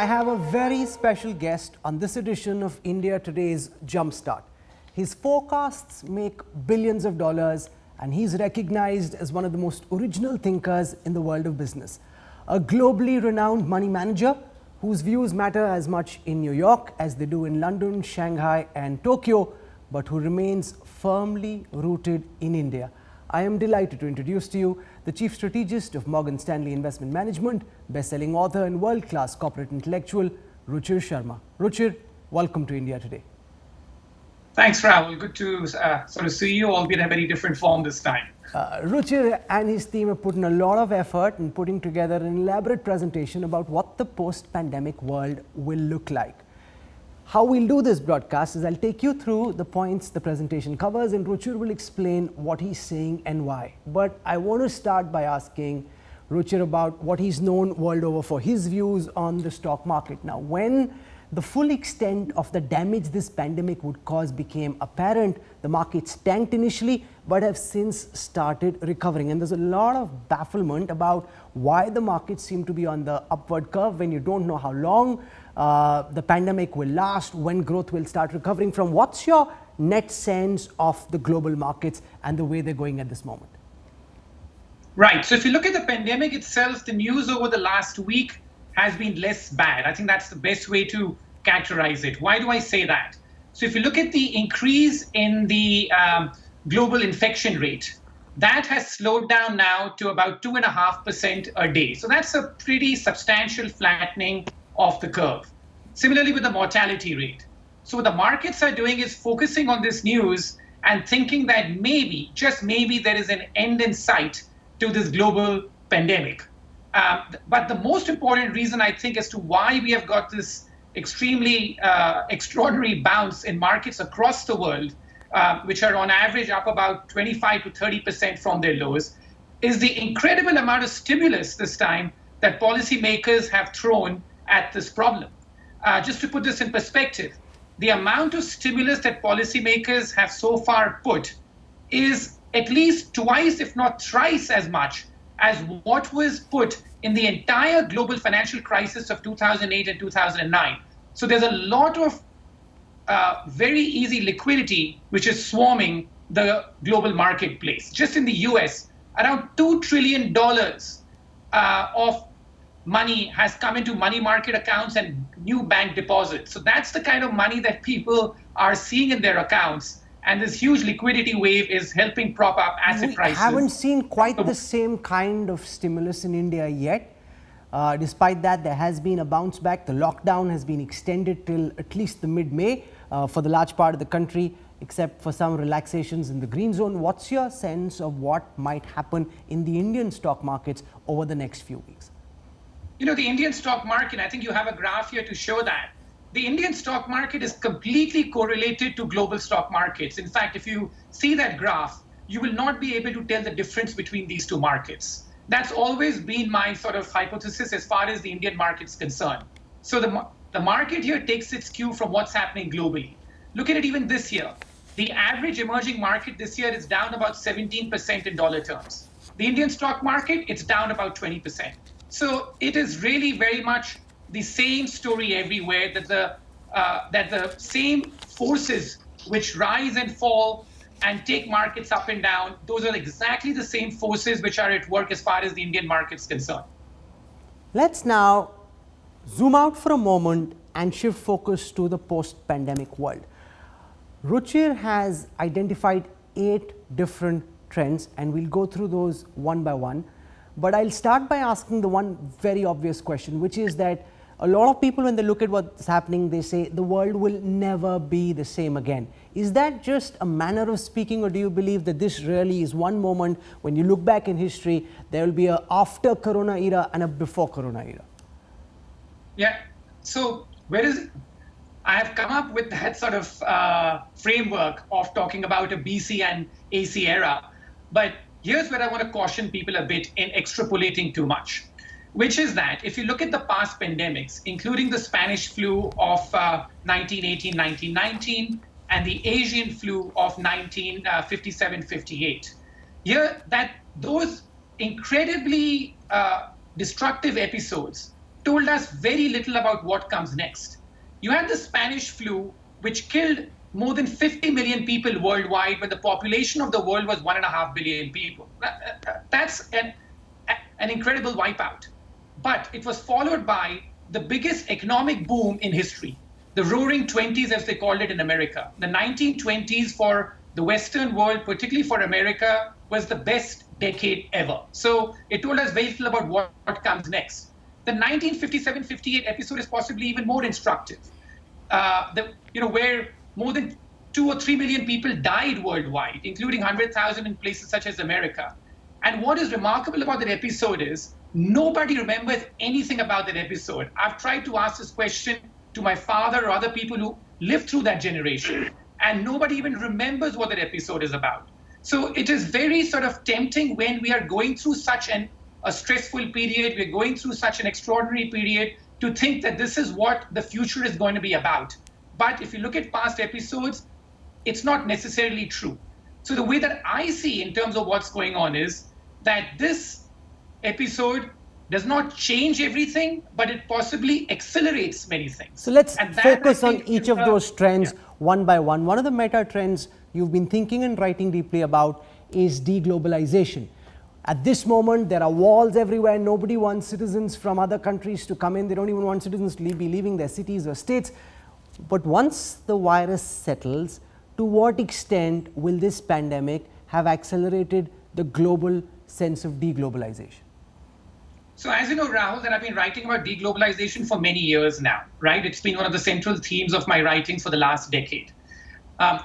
I have a very special guest on this edition of India Today's Jumpstart. His forecasts make billions of dollars and he's recognized as one of the most original thinkers in the world of business. A globally renowned money manager whose views matter as much in New York as they do in London, Shanghai and Tokyo, but who remains firmly rooted in India. I am delighted to introduce to you the Chief Strategist of Morgan Stanley Investment Management, best-selling author and world-class corporate intellectual, Ruchir Sharma. Ruchir, welcome to India Today. Thanks, Rahul. Good to sort of see you, albeit in a very different form this time. Ruchir and his team have put in a lot of effort in putting together an elaborate presentation about what the post-pandemic world will look like. How we'll do this broadcast is I'll take you through the points the presentation covers and Ruchir will explain what he's saying and why. But I want to start by asking Ruchir about what he's known world over for, his views on the stock market. Now, when the full extent of the damage this pandemic would cause became apparent, the markets tanked initially but have since started recovering. And there's a lot of bafflement about why the markets seem to be on the upward curve when you don't know how long the pandemic will last, when growth will start recovering from. What's your net sense of the global markets and the way they're going at this moment? Right. So if you look at the pandemic itself, the news over the last week has been less bad. I think that's the best way to characterize it. Why do I say that? So if you look at the increase in the global infection rate, that has slowed down now to about 2.5% a day. So that's a pretty substantial flattening of the curve. Similarly with the mortality rate. So what the markets are doing is focusing on this news and thinking that maybe, just maybe, there is an end in sight to this global pandemic. But the most important reason, I think, as to why we have got this extremely extraordinary bounce in markets across the world, which are on average up about 25 to 30% from their lows, is the incredible amount of stimulus this time that policymakers have thrown at this problem. Just to put this in perspective, the amount of stimulus that policymakers have so far put is at least twice, if not thrice as much as what was put in the entire global financial crisis of 2008 and 2009. So there's a lot of very easy liquidity which is swarming the global marketplace. Just in the US, around $2 trillion of money has come into money market accounts and new bank deposits. So that's the kind of money that people are seeing in their accounts. And this huge liquidity wave is helping prop up asset prices. We haven't seen quite the same kind of stimulus in India yet. Despite that, there has been a bounce back. The lockdown has been extended till at least the mid-May for the large part of the country, except for some relaxations in the green zone. What's your sense of what might happen in the Indian stock markets over the next few weeks? You know, the Indian stock market, I think you have a graph here to show that. The Indian stock market is completely correlated to global stock markets. In fact, if you see that graph, you will not be able to tell the difference between these two markets. That's always been my sort of hypothesis as far as the Indian market's concerned. So the market here takes its cue from what's happening globally. Look at it even this year. The average emerging market this year is down about 17% in dollar terms. The Indian stock market, it's down about 20%. So it is really very much the same story everywhere, that the same forces which rise and fall and take markets up and down, those are exactly the same forces which are at work as far as the Indian market's concerned. Let's now zoom out for a moment and shift focus to the post-pandemic world. Ruchir has identified 8 different trends and we'll go through those one by one. But I'll start by asking the one very obvious question, which is that a lot of people, when they look at what's happening, they say the world will never be the same again. Is that just a manner of speaking, or do you believe that this really is one moment when you look back in history, there will be a after Corona era and a before Corona era? Yeah. So I have come up with that sort of framework of talking about a BC and AC era. But here's where I want to caution people a bit in extrapolating too much, which is that if you look at the past pandemics, including the Spanish flu of 1918, 1919, and the Asian flu of 1957, 58, here that those incredibly destructive episodes told us very little about what comes next. You had the Spanish flu, which killed more than 50 million people worldwide when the population of the world was 1.5 billion people. That's an incredible wipeout. But it was followed by the biggest economic boom in history, the roaring 20s, as they called it in America. The 1920s for the Western world, particularly for America, was the best decade ever. So it told us very little about what comes next. The 1957-58 episode is possibly even more instructive. Where more than 2 or 3 million people died worldwide, including 100,000 in places such as America. And what is remarkable about that episode is nobody remembers anything about that episode. I've tried to ask this question to my father or other people who lived through that generation, and nobody even remembers what that episode is about. So it is very sort of tempting when we are going through such a stressful period, we're going through such an extraordinary period, to think that this is what the future is going to be about. But if you look at past episodes, it's not necessarily true. So the way that I see in terms of what's going on is that this episode does not change everything, but it possibly accelerates many things. So let's focus on each of those trends one by one. One of the meta trends you've been thinking and writing deeply about is de-globalization. At this moment, there are walls everywhere. Nobody wants citizens from other countries to come in. They don't even want citizens to be leaving their cities or states. But once the virus settles, to what extent will this pandemic have accelerated the global sense of de-globalization? So as you know, Rahul, that I've been writing about de-globalization for many years now, right? It's been one of the central themes of my writing for the last decade.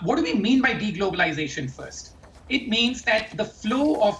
What do we mean by de-globalization first? It means that the flow of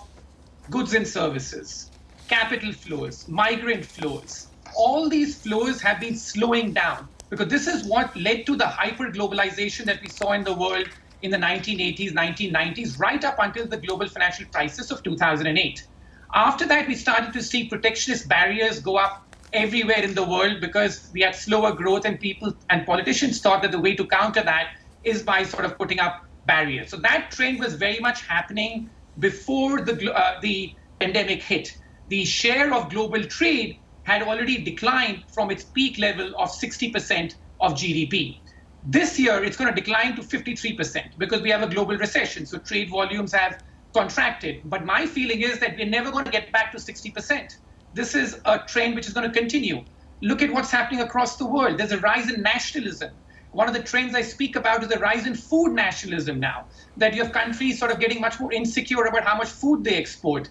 goods and services, capital flows, migrant flows, all these flows have been slowing down, because this is what led to the hyper-globalization that we saw in the world in the 1980s, 1990s, right up until the global financial crisis of 2008. After that, we started to see protectionist barriers go up everywhere in the world because we had slower growth, and people and politicians thought that the way to counter that is by sort of putting up barriers. So that trend was very much happening before the pandemic hit. The share of global trade had already declined from its peak level of 60% of GDP. This year, it's going to decline to 53% because we have a global recession. So trade volumes have contracted. But my feeling is that we're never going to get back to 60%. This is a trend which is going to continue. Look at what's happening across the world. There's a rise in nationalism. One of the trends I speak about is the rise in food nationalism now, that you have countries sort of getting much more insecure about how much food they export.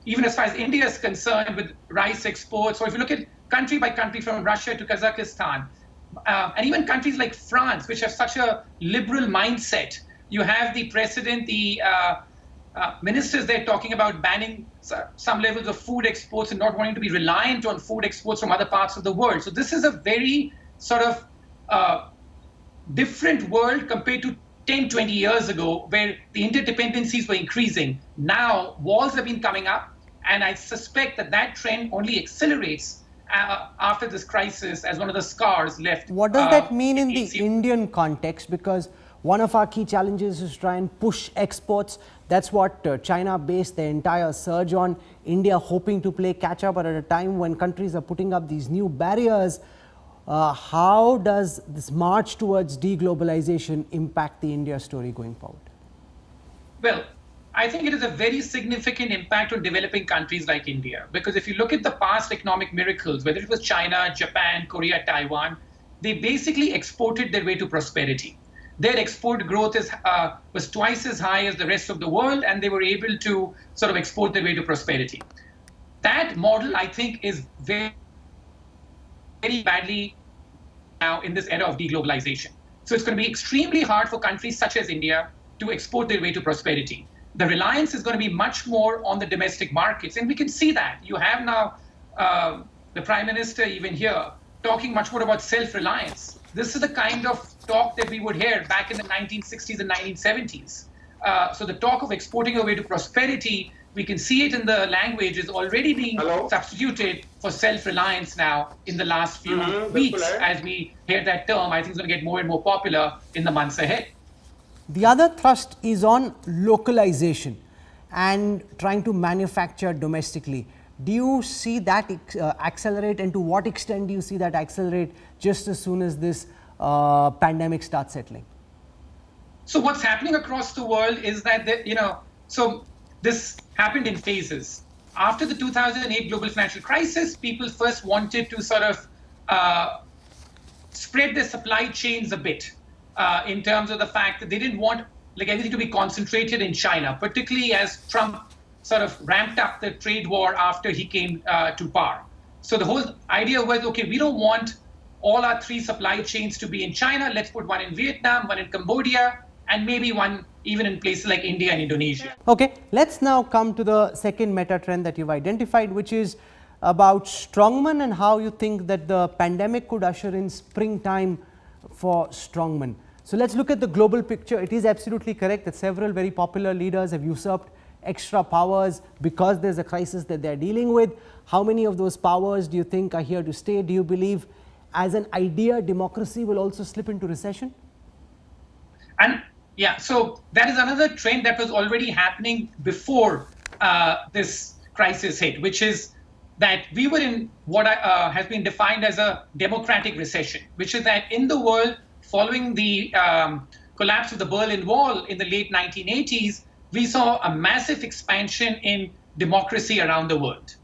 Even as far as India is concerned with rice exports, or if you look at country by country from Russia to Kazakhstan, and even countries like France, which have such a liberal mindset, you have the president, the ministers there talking about banning some levels of food exports and not wanting to be reliant on food exports from other parts of the world. So this is a very sort of different world compared to 10, 20 years ago, where the interdependencies were increasing. Now, walls have been coming up, and I suspect that that trend only accelerates after this crisis as one of the scars left. What does that mean in the Indian context? Because one of our key challenges is to try and push exports. That's what China based their entire surge on. India hoping to play catch up, but at a time when countries are putting up these new barriers. How does this march towards de-globalization impact the India story going forward? Well, I think it is a very significant impact on developing countries like India, because if you look at the past economic miracles, whether it was China, Japan, Korea, Taiwan, they basically exported their way to prosperity. Their export growth was twice as high as the rest of the world, and they were able to sort of export their way to prosperity. That model, I think, is very badly now in this era of deglobalization. So it's going to be extremely hard for countries such as India to export their way to prosperity. The reliance is going to be much more on the domestic markets, and we can see that. You have now the Prime Minister even here talking much more about self-reliance. This is the kind of talk that we would hear back in the 1960s and 1970s. So the talk of exporting away to prosperity, we can see it in the language, is already being substituted for self-reliance now in the last few weeks. As we hear that term, I think it's going to get more and more popular in the months ahead. The other thrust is on localization and trying to manufacture domestically. Do you see that accelerate, and to what extent do you see that accelerate just as soon as this pandemic starts settling? So what's happening across the world is that, so this happened in phases. After the 2008 global financial crisis, people first wanted to sort of spread their supply chains a bit in terms of the fact that they didn't want like everything to be concentrated in China, particularly as Trump sort of ramped up the trade war after he came to power. So the whole idea was, okay, we don't want all our three supply chains to be in China. Let's put one in Vietnam, one in Cambodia, and maybe one even in places like India and Indonesia. Okay, let's now come to the second meta trend that you've identified, which is about strongmen and how you think that the pandemic could usher in springtime for strongmen. So let's look at the global picture. It is absolutely correct that several very popular leaders have usurped extra powers because there's a crisis that they're dealing with. How many of those powers do you think are here to stay? Do you believe as an idea democracy will also slip into recession? And yeah, so that is another trend that was already happening before this crisis hit, which is that we were in what has been defined as a democratic recession, which is that in the world, following the collapse of the Berlin Wall in the late 1980s, we saw a massive expansion in democracy around the world.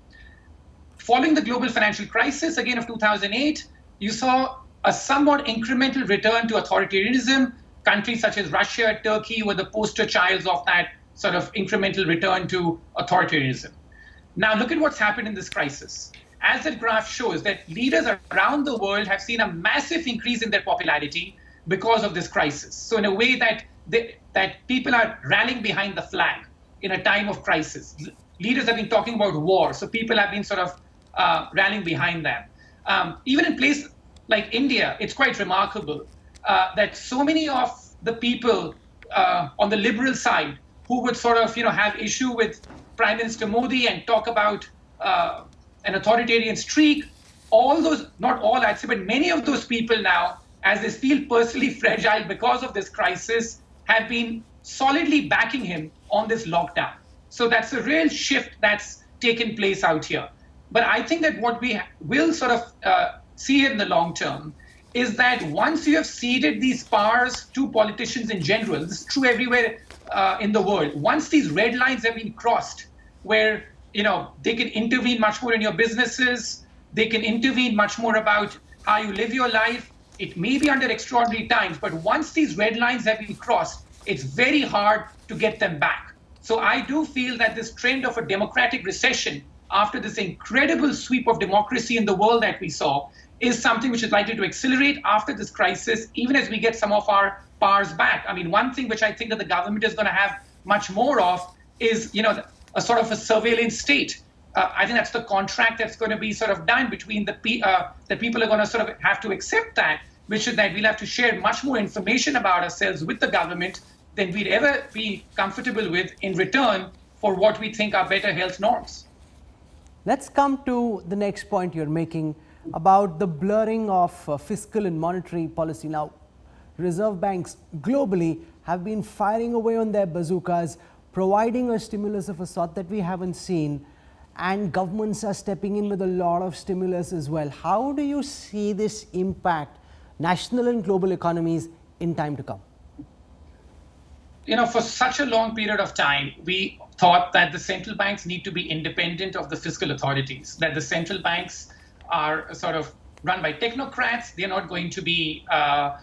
Following the global financial crisis, again of 2008, you saw a somewhat incremental return to authoritarianism. Countries such as Russia, Turkey were the poster childs of that sort of incremental return to authoritarianism. Now look at what's happened in this crisis. As that graph shows, that leaders around the world have seen a massive increase in their popularity because of this crisis. So in a way that people are rallying behind the flag in a time of crisis. Leaders have been talking about war, so people have been sort of rallying behind them. Even in places like India, it's quite remarkable that so many of the people on the liberal side who would sort of have issue with Prime Minister Modi and talk about an authoritarian streak, all those, not all I'd say, but many of those people now, as they feel personally fragile because of this crisis, have been solidly backing him on this lockdown. So that's a real shift that's taken place out here. But I think that what we will sort of see in the long term is that once you have ceded these powers to politicians in general, this is true everywhere in the world, once these red lines have been crossed, where they can intervene much more in your businesses, they can intervene much more about how you live your life. It may be under extraordinary times, but once these red lines have been crossed, it's very hard to get them back. So I do feel that this trend of a democratic recession after this incredible sweep of democracy in the world that we saw is something which is likely to accelerate after this crisis, even as we get some of our powers back. I mean, one thing which I think that the government is going to have much more of is, a sort of a surveillance state. I think that's the contract that's going to be sort of done between the people are going to sort of have to accept that, which is that we'll have to share much more information about ourselves with the government than we'd ever be comfortable with in return for what we think are better health norms. Let's come to the next point you're making about the blurring of fiscal and monetary policy. Now, reserve banks globally have been firing away on their bazookas, providing a stimulus of a sort that we haven't seen, and governments are stepping in with a lot of stimulus as well. How do you see this impact national and global economies in time to come? For such a long period of time, we thought that the central banks need to be independent of the fiscal authorities, that the central banks are sort of run by technocrats. They're not going to be, have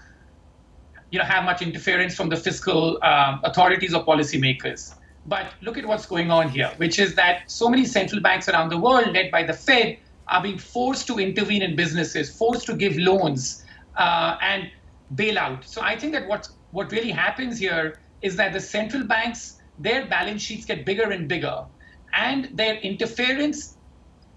much interference from the fiscal authorities or policymakers. But look at what's going on here, which is that so many central banks around the world, led by the Fed, are being forced to intervene in businesses, forced to give loans and bail out. So I think that what really happens here is that the central banks, their balance sheets get bigger and bigger, and their interference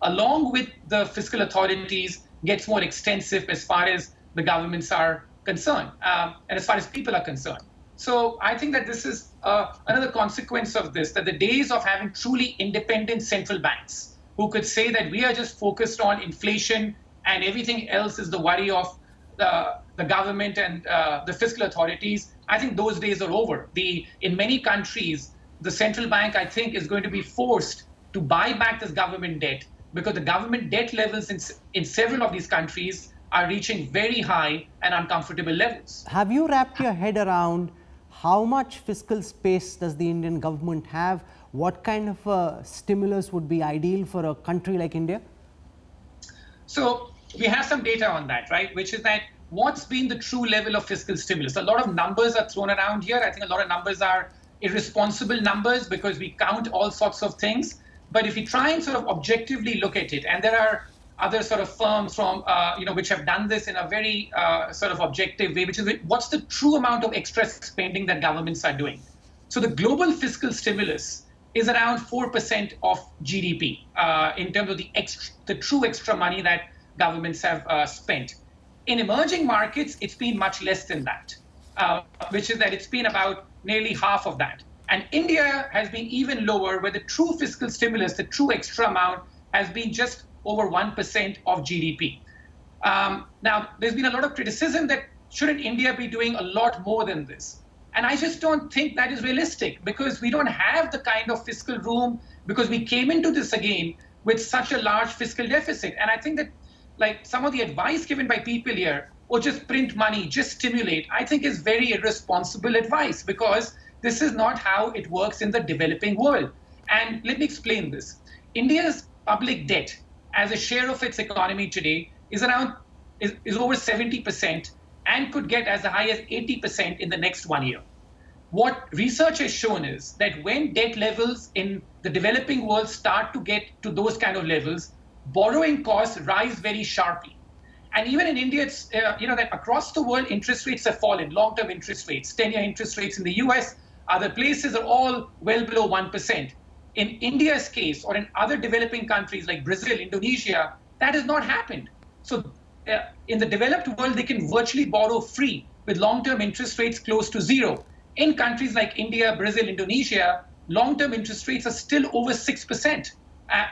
along with the fiscal authorities gets more extensive as far as the governments are concerned and as far as people are concerned. So I think that this is another consequence of this, that the days of having truly independent central banks who could say that we are just focused on inflation and everything else is the worry of the government and the fiscal authorities, I think those days are over. In many countries, the central bank, I think, is going to be forced to buy back this government debt because the government debt levels in several of these countries are reaching very high and uncomfortable levels. Have you wrapped your head around how much fiscal space does the Indian government have? What kind of stimulus would be ideal for a country like India? So we have some data on that, right? Which is that what's been the true level of fiscal stimulus? A lot of numbers are thrown around here. I think a lot of numbers are irresponsible numbers because we count all sorts of things. But if you try and sort of objectively look at it, and there are other sort of firms from, which have done this in a very sort of objective way, which is what's the true amount of extra spending that governments are doing. So the global fiscal stimulus is around 4% of GDP in terms of the true extra money that governments have spent. In emerging markets, it's been much less than that, which is that it's been about nearly half of that. And India has been even lower, where the true fiscal stimulus, the true extra amount, has been just over 1% of GDP. Now, there's been a lot of criticism that shouldn't India be doing a lot more than this? And I just don't think that is realistic because we don't have the kind of fiscal room because we came into this again with such a large fiscal deficit. And I think that like some of the advice given by people here, or just print money, just stimulate, I think is very irresponsible advice because this is not how it works in the developing world. And let me explain this. India's public debt as a share of its economy today is over 70% and could get as high as 80% in the next 1 year. What research has shown is that when debt levels in the developing world start to get to those kind of levels, borrowing costs rise very sharply. And even in India, it's, that across the world, interest rates have fallen, long-term interest rates, 10-year interest rates in the US, other places are all well below 1%. In India's case, or in other developing countries like Brazil, Indonesia, that has not happened. So in the developed world, they can virtually borrow free with long-term interest rates close to zero. In countries like India, Brazil, Indonesia, long-term interest rates are still over 6%,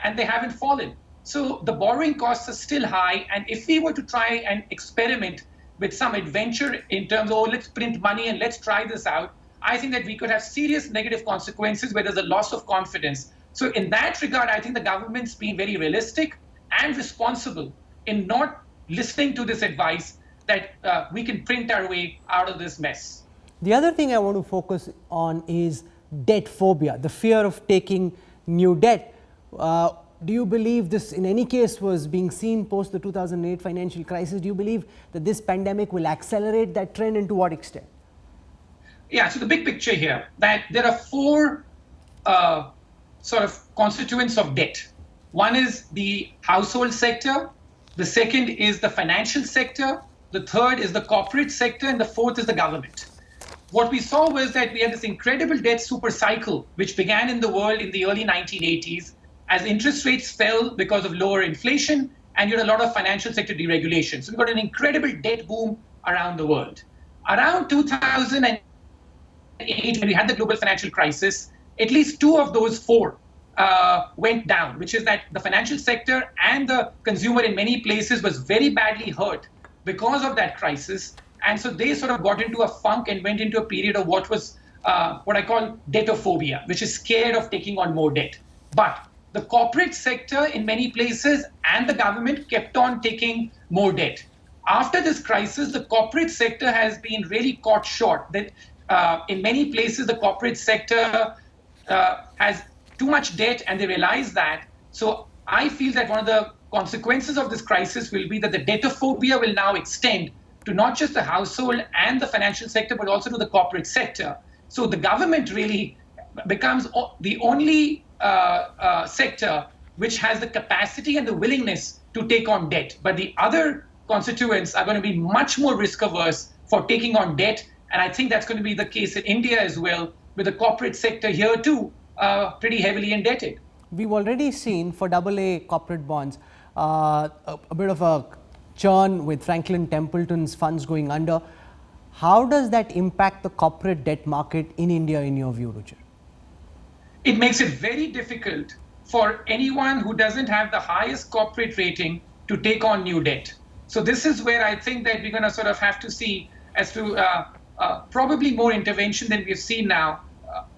and they haven't fallen. So the borrowing costs are still high. And if we were to try and experiment with some adventure in terms of, let's print money and let's try this out, I think that we could have serious negative consequences where there's a loss of confidence. So in that regard, I think the government's been very realistic and responsible in not listening to this advice that we can print our way out of this mess. The other thing I want to focus on is debt phobia, the fear of taking new debt. Do you believe this in any case was being seen post the 2008 financial crisis? Do you believe that this pandemic will accelerate that trend, and to what extent? Yeah, so the big picture here, that there are four sort of constituents of debt. One is the household sector, the second is the financial sector, the third is the corporate sector, and the fourth is the government. What we saw was that we had this incredible debt super cycle, which began in the world in the early 1980s as interest rates fell because of lower inflation, and you had a lot of financial sector deregulation. So we got an incredible debt boom around the world. Around 2008, when we had the global financial crisis, at least two of those four went down, which is that the financial sector and the consumer in many places was very badly hurt because of that crisis. And so they sort of got into a funk and went into a period of what was what I call debtophobia, which is scared of taking on more debt. But the corporate sector in many places and the government kept on taking more debt. After this crisis, the corporate sector has been really caught short. That in many places, the corporate sector has too much debt, and they realize that. So I feel that one of the consequences of this crisis will be that the debtophobia will now extend to not just the household and the financial sector, but also to the corporate sector. So the government really becomes the only sector which has the capacity and the willingness to take on debt. But the other constituents are going to be much more risk averse for taking on debt. And I think that's going to be the case in India as well, with the corporate sector here too pretty heavily indebted. We've already seen for AA corporate bonds a bit of a churn with Franklin Templeton's funds going under. How does that impact the corporate debt market in India, in your view, Ruchir? It makes it very difficult for anyone who doesn't have the highest corporate rating to take on new debt. So this is where I think that we're going to sort of have to see as to probably more intervention than we've seen now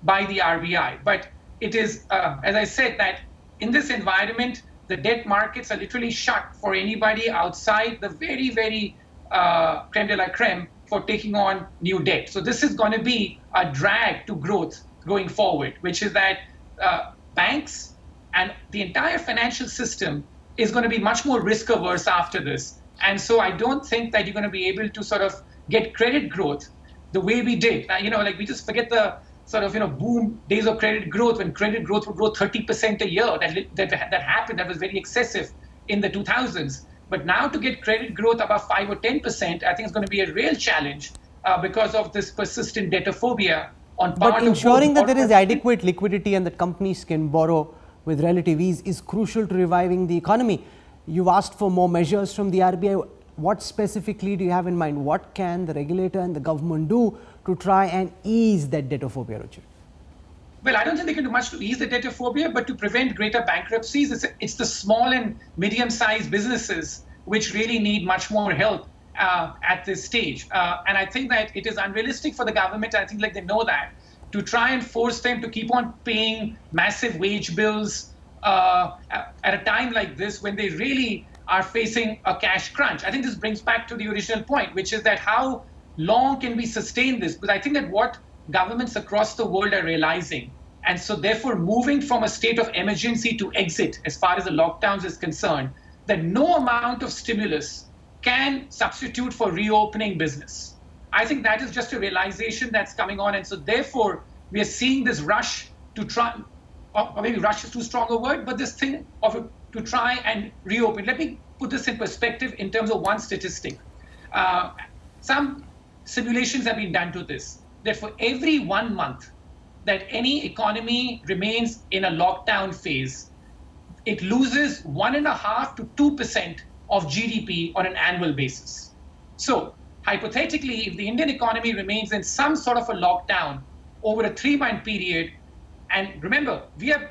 by the RBI. But it is, as I said, that in this environment, the debt markets are literally shut for anybody outside the very, very creme de la creme for taking on new debt. So this is going to be a drag to growth going forward, which is that banks and the entire financial system is going to be much more risk averse after this. And so I don't think that you're going to be able to sort of get credit growth the way we did. Like we just forget the sort of, boom days of credit growth when credit growth would grow 30% a year. That happened. That was very excessive in the 2000s. But now to get credit growth above 5 or 10%, I think it's going to be a real challenge because of this persistent debt phobia on part But of ensuring that there is corporate- adequate liquidity and that companies can borrow with relative ease is crucial to reviving the economy. You've asked for more measures from the RBI. What specifically do you have in mind? What can the regulator and the government do to try and ease that debt phobia, Ruchir? Well, I don't think they can do much to ease the debt phobia, but to prevent greater bankruptcies, it's the small and medium-sized businesses which really need much more help at this stage. And I think that it is unrealistic for the government, I think like they know that, to try and force them to keep on paying massive wage bills at a time like this when they really are facing a cash crunch. I think this brings back to the original point, which is that how long can we sustain this? Because I think that what governments across the world are realizing, and so therefore moving from a state of emergency to exit as far as the lockdowns is concerned, that no amount of stimulus can substitute for reopening business. I think that is just a realization that's coming on. And so therefore, we are seeing this rush to try, or maybe rush is too strong a word, but this thing of to try and reopen. Let me put this in perspective in terms of one statistic. Some simulations have been done to this, that for every 1 month that any economy remains in a lockdown phase, it loses 1.5% to 2% of GDP on an annual basis. So hypothetically, if the Indian economy remains in some sort of a lockdown over a 3-month period, and remember, we have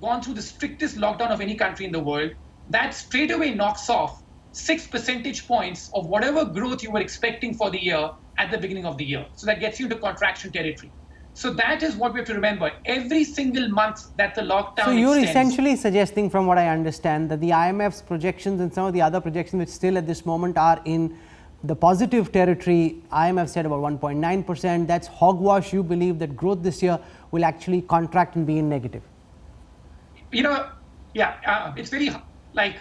gone through the strictest lockdown of any country in the world, that straight away knocks off 6 percentage points of whatever growth you were expecting for the year at the beginning of the year. So that gets you into contraction territory. So that is what we have to remember. Every single month that the lockdown So you're extends, essentially suggesting, from what I understand, that the IMF's projections and some of the other projections which still at this moment are in the positive territory. IMF said about 1.9%. That's hogwash. You believe that growth this year will actually contract and be in negative? It's very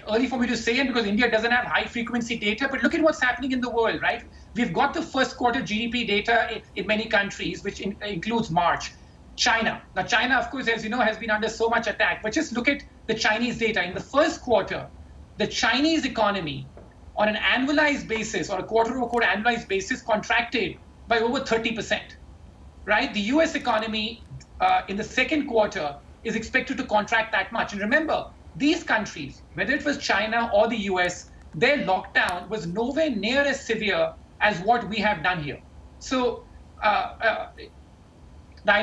early for me to say it because India doesn't have high frequency data, but look at what's happening in the world, right? We've got the first quarter GDP data in many countries, which includes March. China. Now, China, of course, as you know, has been under so much attack, but just look at the Chinese data. In the first quarter, the Chinese economy on an annualized basis or a quarter-over-quarter annualized basis contracted by over 30%, right? The US economy in the second quarter is expected to contract that much. And remember, these countries, whether it was China or the US, their lockdown was nowhere near as severe as what we have done here. So I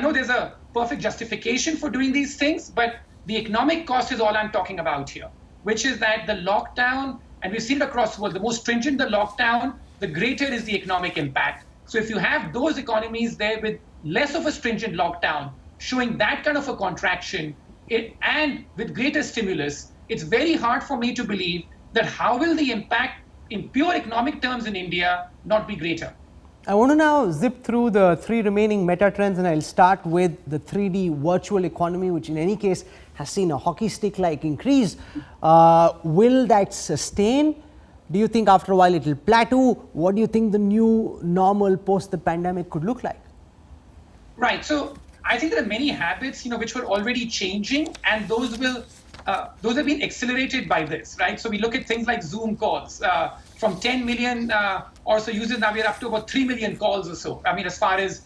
know there's a perfect justification for doing these things, but the economic cost is all I'm talking about here, which is that the lockdown, and we've seen it across the world, the more stringent the lockdown, the greater is the economic impact. So if you have those economies there with less of a stringent lockdown, showing that kind of a contraction, and with greater stimulus, it's very hard for me to believe that how will the impact in pure economic terms in India not be greater. I want to now zip through the 3 remaining meta trends, and I'll start with the 3D virtual economy, which in any case has seen a hockey stick like increase. Will that sustain? Do you think after a while it will plateau? What do you think the new normal post the pandemic could look like? Right. So I think there are many habits, which were already changing, and those have been accelerated by this, right? So we look at things like Zoom calls. From 10 million or so users, now we're up to about 3 million calls or so. I mean, as far as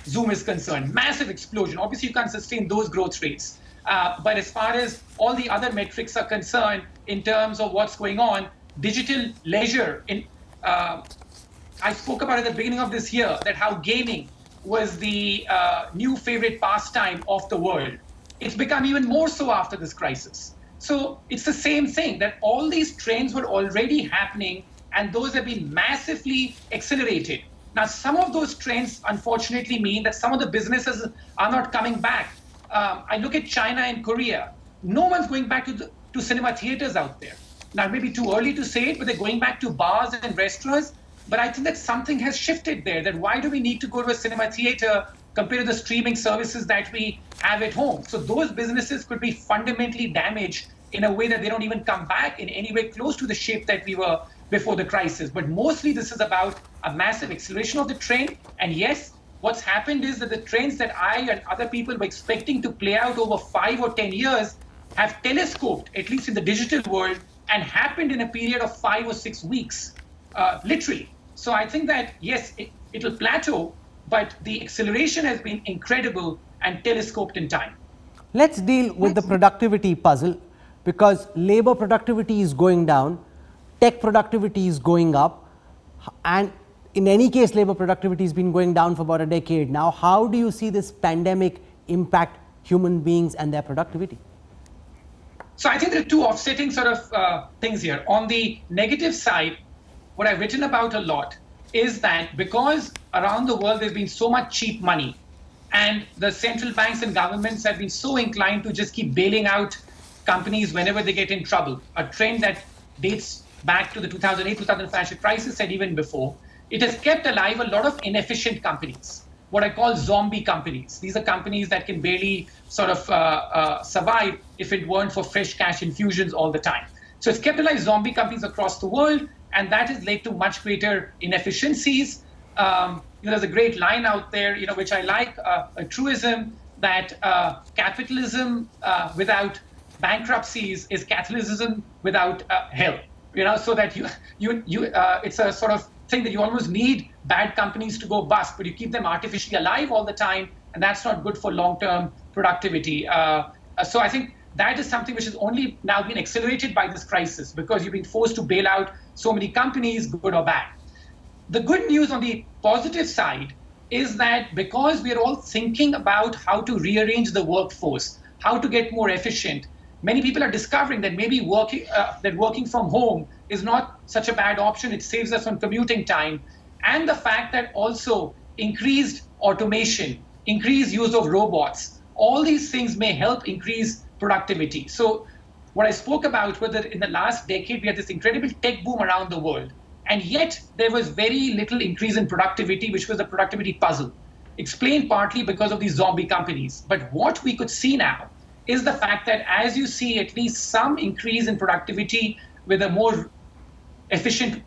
Zoom is concerned, massive explosion. Obviously, you can't sustain those growth rates. But as far as all the other metrics are concerned, in terms of what's going on, digital leisure. I spoke about at the beginning of this year that how gaming was the new favorite pastime of the world. It's become even more so after this crisis. So it's the same thing, that all these trends were already happening and those have been massively accelerated. Now, some of those trends unfortunately mean that some of the businesses are not coming back. I look at China and Korea. no one's going back to cinema theaters out there. Now, it may be too early to say it, but they're going back to bars and restaurants. But I think that something has shifted there, that why do we need to go to a cinema theater compared to the streaming services that we have at home? So those businesses could be fundamentally damaged in a way that they don't even come back in any way close to the shape that we were before the crisis. But mostly this is about a massive acceleration of the trend. And yes, what's happened is that the trends that I and other people were expecting to play out over 5 or 10 years have telescoped, at least in the digital world, and happened in a period of 5 or 6 weeks, literally. So I think that, yes, it'll plateau, but the acceleration has been incredible and telescoped in time. Let's deal with the productivity puzzle, because labor productivity is going down, tech productivity is going up, and in any case, labor productivity has been going down for about a decade now. How do you see this pandemic impact human beings and their productivity? So I think there are two offsetting sort of things here. On the negative side, what I've written about a lot is that because around the world there's been so much cheap money, and the central banks and governments have been so inclined to just keep bailing out companies whenever they get in trouble, a trend that dates back to the 2008-2000 financial crisis and even before, it has kept alive a lot of inefficient companies, what I call zombie companies. These are companies that can barely sort of survive if it weren't for fresh cash infusions all the time. So it's kept alive zombie companies across the world, and that has led to much greater inefficiencies. There's a great line out there, which I like, a truism that capitalism without bankruptcies is capitalism without hell. So that it's a sort of thing that you almost need bad companies to go bust, but you keep them artificially alive all the time, and that's not good for long-term productivity. So I think that is something which has only now been accelerated by this crisis, because you've been forced to bail out so many companies, good or bad. The good news on the positive side is that because we are all thinking about how to rearrange the workforce, how to get more efficient, many people are discovering that maybe working from home is not such a bad option. It saves us on commuting time. And the fact that also increased automation, increased use of robots, all these things may help increase productivity. So what I spoke about was that in the last decade, we had this incredible tech boom around the world. And yet there was very little increase in productivity, which was the productivity puzzle, explained partly because of these zombie companies. But what we could see now is the fact that as you see at least some increase in productivity with a more efficient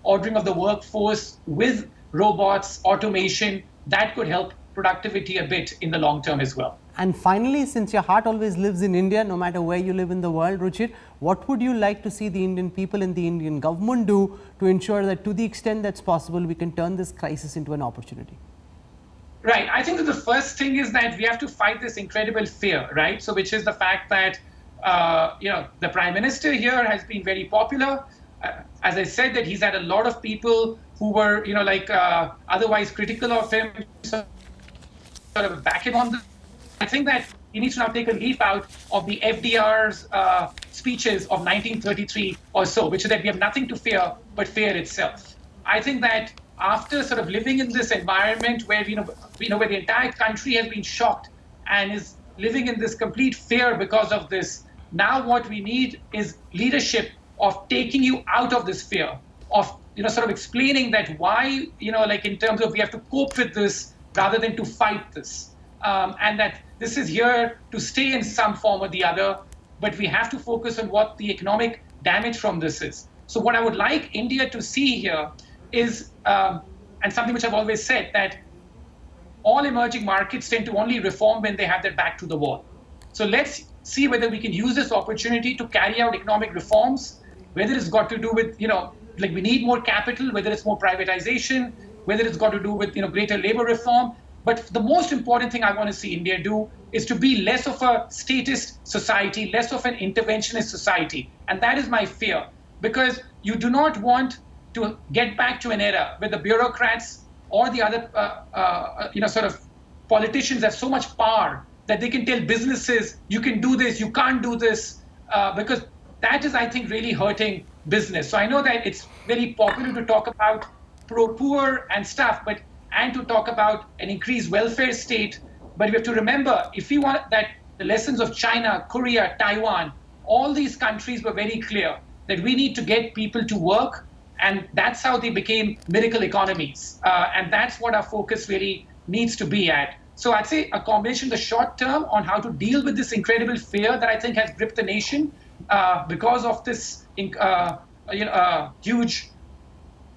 ordering of the workforce with robots, automation, that could help productivity a bit in the long term as well. And finally, since your heart always lives in India, no matter where you live in the world, Ruchir, what would you like to see the Indian people and the Indian government do to ensure that to the extent that's possible, we can turn this crisis into an opportunity? Right. I think that the first thing is that we have to fight this incredible fear, right? So which is the fact that, the Prime Minister here has been very popular. As I said, that he's had a lot of people who were, otherwise critical of him, sort of back him on this. I think that he needs to now take a leaf out of the FDR's speeches of 1933 or so, which is that we have nothing to fear but fear itself. I think that after sort of living in this environment where where the entire country has been shocked and is living in this complete fear because of this, now what we need is leadership of taking you out of this fear, of sort of explaining that why in terms of we have to cope with this rather than to fight this, and that this is here to stay in some form or the other, but we have to focus on what the economic damage from this is. So what I would like India to see here is, and something which I've always said, that all emerging markets tend to only reform when they have their back to the wall. So let's see whether we can use this opportunity to carry out economic reforms, whether it's got to do with, we need more capital, whether it's more privatization, whether it's got to do with, greater labor reform. But the most important thing I want to see India do is to be less of a statist society, less of an interventionist society. And that is my fear, because you do not want to get back to an era where the bureaucrats or the other, sort of politicians have so much power that they can tell businesses, you can do this, you can't do this, because that is, I think, really hurting business. So I know that it's very popular to talk about pro-poor and stuff, and to talk about an increased welfare state. But we have to remember, if we want that the lessons of China, Korea, Taiwan, all these countries were very clear that we need to get people to work, and that's how they became miracle economies. And that's what our focus really needs to be at. So I'd say a combination, the short term on how to deal with this incredible fear that I think has gripped the nation because of this huge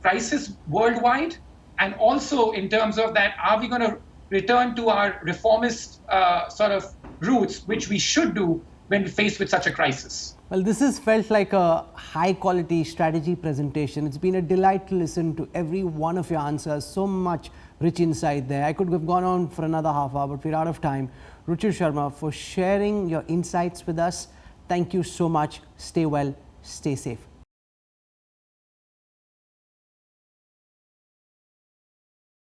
crisis worldwide, and also in terms of that, are we going to return to our reformist sort of roots, which we should do when faced with such a crisis? Well, this has felt like a high quality strategy presentation. It's been a delight to listen to every one of your answers. So much rich insight there. I could have gone on for another half hour, but we're out of time. Ruchir Sharma, for sharing your insights with us. Thank you so much. Stay well, stay safe.